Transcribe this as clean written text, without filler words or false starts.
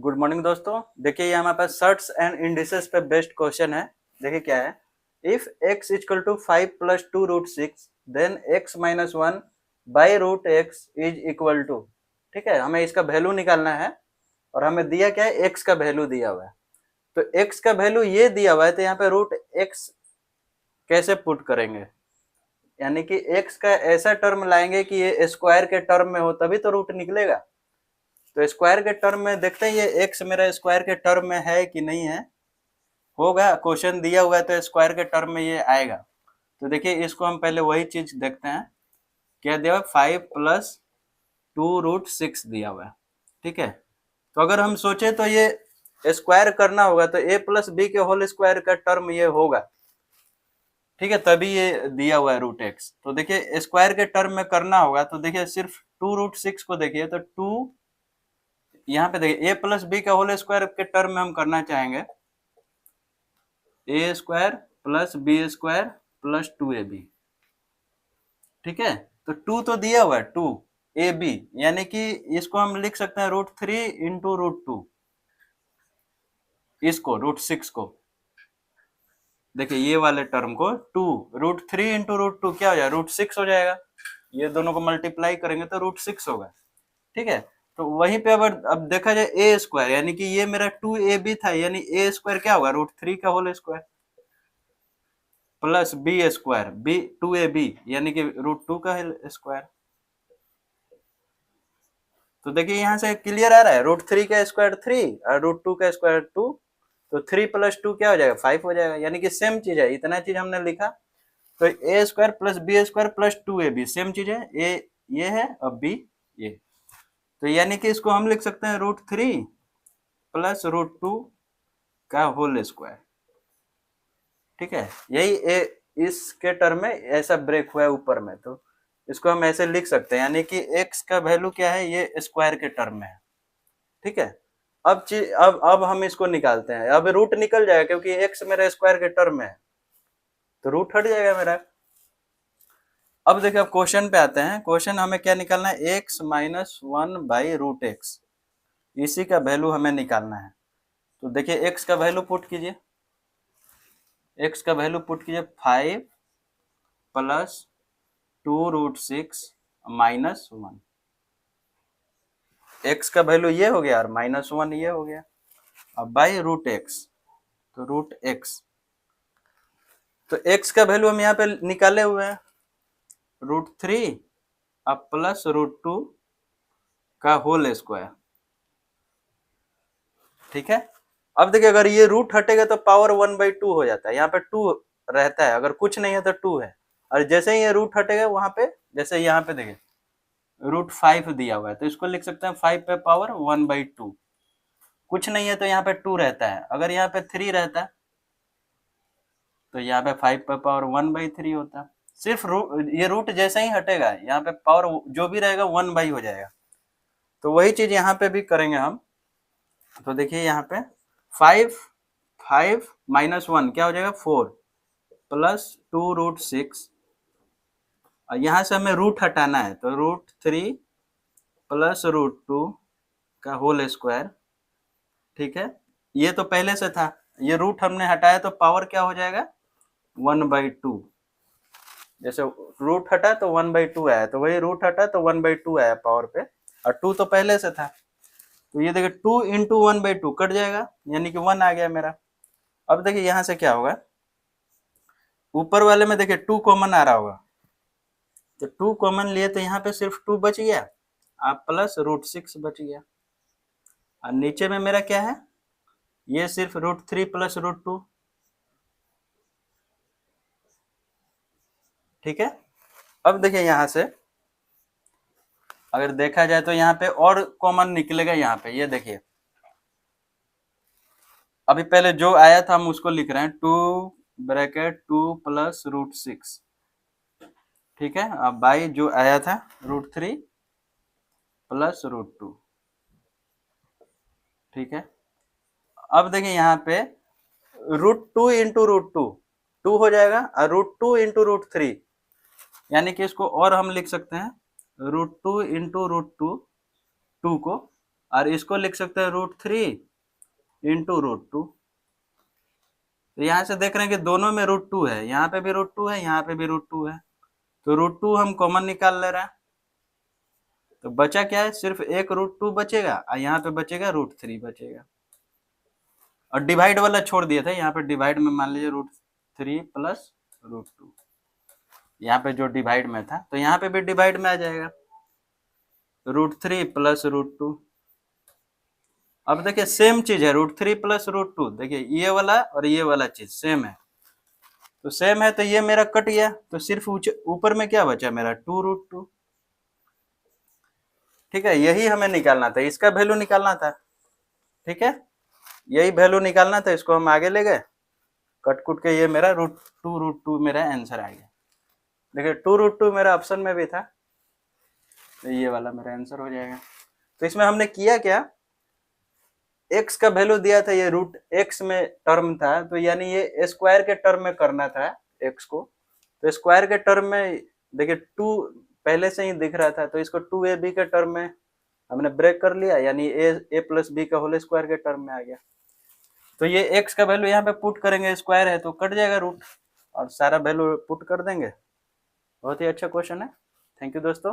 Good morning दोस्तों। देखिए ये हमारे पास सर्ट्स एंड इंडिसेस पे बेस्ड क्वेश्चन है। देखिए क्या है, if x equal to 5 plus 2 root 6 then x minus 1 by root x is equal to. ठीक है, हमें इसका वैल्यू निकालना है और हमें दिया क्या है, x का वैल्यू दिया हुआ है। तो x का वैल्यू ये दिया हुआ है, तो यहाँ पे रूट x कैसे पुट करेंगे, यानी कि x का ऐसा टर्म लाएंगे कि ये स्क्वायर के टर्म में हो, तभी तो रूट निकलेगा। तो स्क्वायर के टर्म में देखते हैं ये x मेरा स्क्वायर के टर्म में है कि नहीं है। होगा, क्वेश्चन दिया हुआ है तो स्क्वायर के टर्म में ये आएगा। तो देखिए इसको हम पहले वही चीज देखते हैं। क्या दिया हुआ है, 5 प्लस 2 रूट 6 दिया हुआ है। ठीक है, तो अगर हम सोचे तो ये स्क्वायर करना होगा तो a प्लस बी के होल स्क्वायर का टर्म ये होगा। ठीक है, तभी ये दिया हुआ है रूट एक्स। तो देखिए स्क्वायर के टर्म में करना होगा, तो देखिए सिर्फ 2 रूट 6 को देखिए तो 2, यहाँ पे देखिए a प्लस बी का होल स्क्वायर के टर्म में हम करना चाहेंगे A square plus B square plus 2ab। ठीक है, तो 2 तो दिया हुआ है 2ab, यानी कि इसको हम लिख सकते हैं रूट 3 इंटू रूट 2, इसको रूट 6 को। देखिए ये वाले टर्म को 2 रूट 3 इंटू रूट 2 क्या हो जाएगा, रूट 6 हो जाएगा। ये दोनों को मल्टीप्लाई करेंगे तो रूट 6 होगा। ठीक है, तो वहीं पे अब देखा जाए ए स्क्वायर, यानी कि ये मेरा 2ab था, यानी ए स्क्वायर क्या होगा, रूट 3 का whole square plus B square b 2ab, यानी कि रूट 2 का स्क्वायर। तो देखिए यहाँ से क्लियर आ रहा है, रूट 3 का स्क्वायर 3 और रूट 2 का स्क्वायर 2, तो 3 प्लस 2 क्या हो जाएगा, 5 हो जाएगा। यानी कि सेम चीज है, इतना चीज हमने लिखा। तो A square plus B square plus 2ab same चीज है, ए ये है और बी ये। तो यानी कि इसको हम लिख सकते हैं रूट 3 प्लस रूट 2 का होल स्क्वायर। ठीक है, यही इसके टर्म में ऐसा ब्रेक हुआ है ऊपर में, तो इसको हम ऐसे लिख सकते हैं, यानी कि x का वैल्यू क्या है, ये स्क्वायर के टर्म में है। ठीक है, अब हम इसको निकालते हैं। अब रूट निकल जाएगा क्योंकि x मेरा स्क्वायर के टर्म में है, तो रूट हट जाएगा मेरा। अब देखिए, अब क्वेश्चन पे आते हैं। क्वेश्चन हमें क्या निकालना है, x minus 1 by root x, इसी का वैल्यू हमें निकालना है। तो देखिए x का वैल्यू पुट कीजिए, x का वैल्यू पुट कीजिए 5 प्लस 2 रूट 6 माइनस 1। x का वैल्यू ये हो गया और -1 ये हो गया। अब बाई रूट एक्स, तो रूट एक्स, तो x का वैल्यू हम यहाँ पे निकाले हुए हैं रूट 3 अब प्लस रूट 2 का होल स्क्वायर। ठीक है, अब देखिए अगर ये रूट हटेगा तो पावर 1/2 हो जाता है, यहाँ पे 2 रहता है, अगर कुछ नहीं है तो 2 है। और जैसे ही ये रूट हटेगा वहां पे, जैसे यहाँ पे देखिए रूट 5 दिया हुआ है, तो इसको लिख सकते हैं 5 पे पावर 1/2। कुछ नहीं है तो यहाँ पे 2 रहता है, अगर यहाँ पे 3 रहता तो यहाँ पे 5 पे पावर 1/3 होता। सिर्फ ये रूट जैसे ही हटेगा, यहाँ पे पावर जो भी रहेगा 1/, हो जाएगा। तो वही चीज यहाँ पे भी करेंगे हम। तो देखिए यहाँ पे 5 माइनस 1 क्या हो जाएगा, 4 प्लस 2 रूट 6, और यहाँ से हमें रूट हटाना है, तो रूट 3 प्लस रूट 2 का होल स्क्वायर। ठीक है, ये तो पहले से था, ये रूट हमने हटाया तो पावर क्या हो जाएगा, 1/2। जैसे रूट हटा तो 1/2 आया, तो वही रूट हटा तो 1/2 आया पावर पे, और 2 तो पहले से था। तो ये देखिए 2 इंटू 1/2 कट जाएगा, यानी कि 1 आ गया मेरा। अब देखिए यहाँ से क्या होगा, ऊपर वाले में देखिए 2 कॉमन आ रहा होगा, तो 2 कॉमन लिए तो यहाँ पे सिर्फ 2 बच गया, आप प्लस रूट 6 बच गया। और नीचे में मेरा क्या है, ये सिर्फ रूट 3 प्लस रूट 2। ठीक है, अब देखिए यहाँ से अगर देखा जाए तो यहाँ पे और कॉमन निकलेगा, यहाँ पे ये देखिए, अभी पहले जो आया था हम उसको लिख रहे हैं, 2 प्लस रूट 6। ठीक है, अब बाई जो आया था रूट 3 प्लस रूट 2। ठीक है, अब देखिए यहाँ पे रूट 2 इंटू रूट 2 2 हो जाएगा, और रूट 2 इंटू रूट 3, यानी कि इसको और हम लिख सकते हैं रूट 2 इंटू रूट 2 2 को, और इसको लिख सकते हैं √3 इंटू √2। तो यहाँ से देख रहे हैं कि दोनों में √2 है, यहाँ पे भी √2 है, यहाँ पे भी √2 है, तो √2 हम कॉमन निकाल ले रहे हैं। तो बचा क्या है, सिर्फ एक √2 बचेगा और यहाँ पे बचेगा √3 बचेगा। और डिवाइड वाला छोड़ दिया था, यहाँ पे डिवाइड में मान लीजिए √3 प्लस √2, यहाँ पे जो डिवाइड में था तो यहाँ पे भी डिवाइड में आ जाएगा √3 प्लस √2। अब देखिए सेम चीज है, √3 प्लस √2, देखिए ये वाला और ये वाला चीज सेम है, तो सेम है तो ये मेरा कट गया, तो सिर्फ ऊपर में क्या बचा मेरा 2√2। ठीक है, यही हमें निकालना था, इसका वैल्यू निकालना था। ठीक है, यही वैल्यू निकालना था, इसको हम आगे ले गए, कट कुट के ये मेरा √2 मेरा आंसर आ गया। देखिए 2√2 मेरा ऑप्शन में भी था, तो ये वाला मेरा आंसर हो जाएगा। तो इसमें हमने किया क्या, x का वैल्यू दिया था, ये √x में टर्म था, तो यानी ये स्क्वायर के टर्म में करना था x को, तो स्क्वायर के टर्म में देखिए 2 पहले से ही दिख रहा था, तो इसको 2ab के टर्म में हमने ब्रेक कर लिया, यानी a प्लस बी का होल स्क्वायर के टर्म में आ गया। तो ये x का वैल्यू यहाँ पे पुट करेंगे, स्क्वायर है तो कट जाएगा रूट, और सारा वैल्यू पुट कर देंगे। बहुत ही अच्छा क्वेश्चन है। थैंक यू दोस्तों।